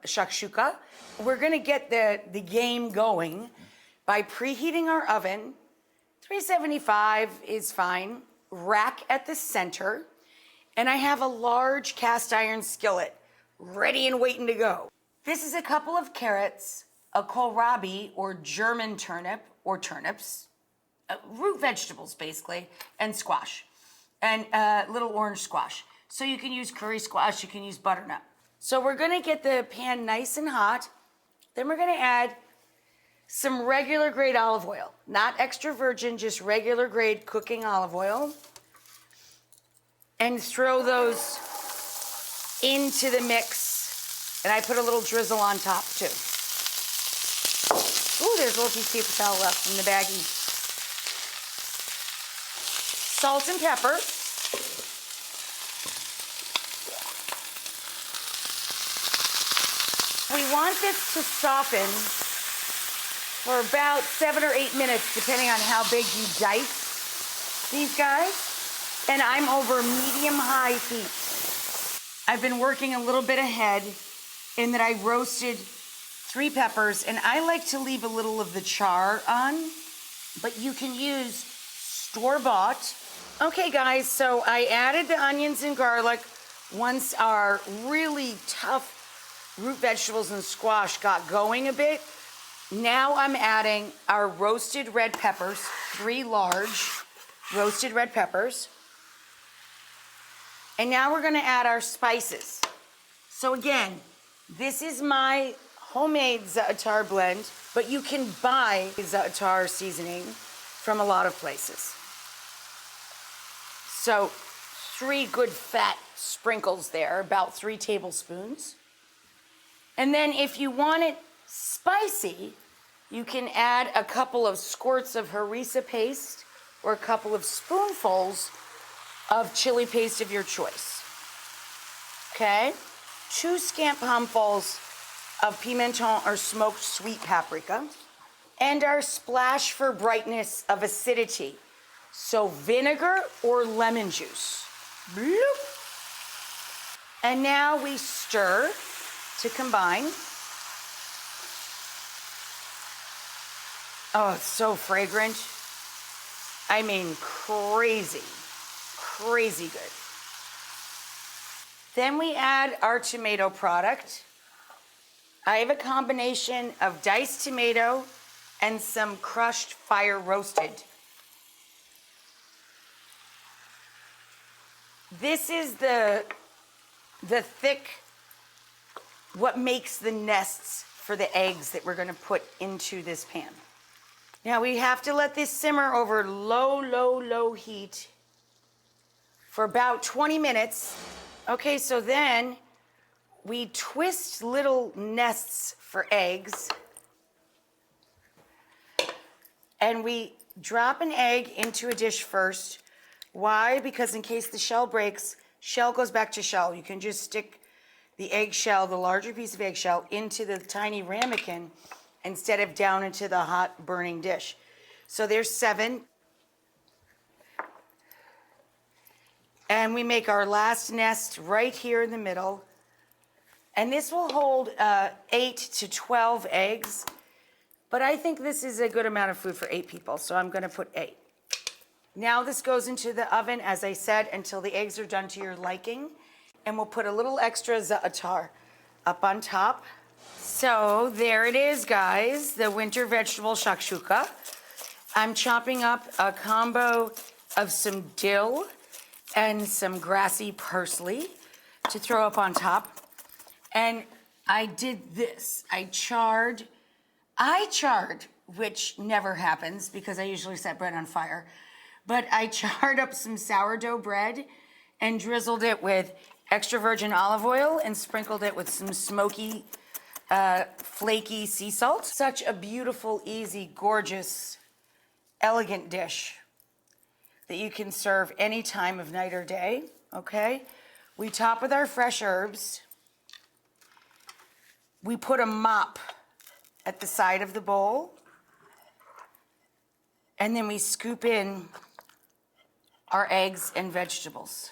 shakshuka. We're gonna get the game going by preheating our oven. 375 is fine. Rack at the center. And I have a large cast iron skillet ready and waiting to go. This is a couple of carrots, a kohlrabi or German turnip or turnips, root vegetables basically, and squash, and little orange squash. So you can use curry squash, you can use butternut. So we're gonna get the pan nice and hot. Then we're gonna add some regular grade olive oil, not extra virgin, just regular grade cooking olive oil. And throw those into the mix. And I put a little drizzle on top too. Ooh, there's a little piece of paper towel left in the baggie. Salt and pepper. We want this to soften for about 7 or 8 minutes, depending on how big you dice these guys. And I'm over medium-high heat. I've been working a little bit ahead in that I roasted 3 peppers, and I like to leave a little of the char on, but you can use store-bought. Okay, guys, so I added the onions and garlic once our really tough root vegetables and squash got going a bit. Now I'm adding our roasted red peppers, 3 large roasted red peppers. And now we're gonna add our spices. So again, this is my homemade za'atar blend, but you can buy za'atar seasoning from a lot of places. So 3 good fat sprinkles there, about 3 tablespoons. And then if you want it spicy, you can add a couple of squirts of harissa paste or a couple of spoonfuls of chili paste of your choice. Okay? 2 scant palmfuls of pimenton or smoked sweet paprika, and our splash for brightness of acidity. So vinegar or lemon juice. Bloop. And now we stir to combine. Oh, it's so fragrant. I mean, crazy good. Then we add our tomato product. I have a combination of diced tomato and some crushed fire roasted. This is the thick, what makes the nests for the eggs that we're gonna put into this pan. Now we have to let this simmer over low heat for about 20 minutes. Okay, so then we twist little nests for eggs. And we drop an egg into a dish first. Why? Because in case the shell breaks, shell goes back to shell. You can just stick the eggshell, the larger piece of eggshell, into the tiny ramekin instead of down into the hot burning dish. So there's 7. And we make our last nest right here in the middle. And this will hold 8 to 12 eggs. But I think this is a good amount of food for 8 people, so I'm gonna put 8. Now this goes into the oven, as I said, until the eggs are done to your liking. And we'll put a little extra za'atar up on top. So there it is, guys, the winter vegetable shakshuka. I'm chopping up a combo of some dill and some grassy parsley to throw up on top. And I did this. I charred, which never happens because I usually set bread on fire, but I charred up some sourdough bread and drizzled it with extra virgin olive oil and sprinkled it with some smoky, flaky sea salt. Such a beautiful, easy, gorgeous, elegant dish that you can serve any time of night or day, okay? We top with our fresh herbs. We put a mop at the side of the bowl. And then we scoop in our eggs and vegetables.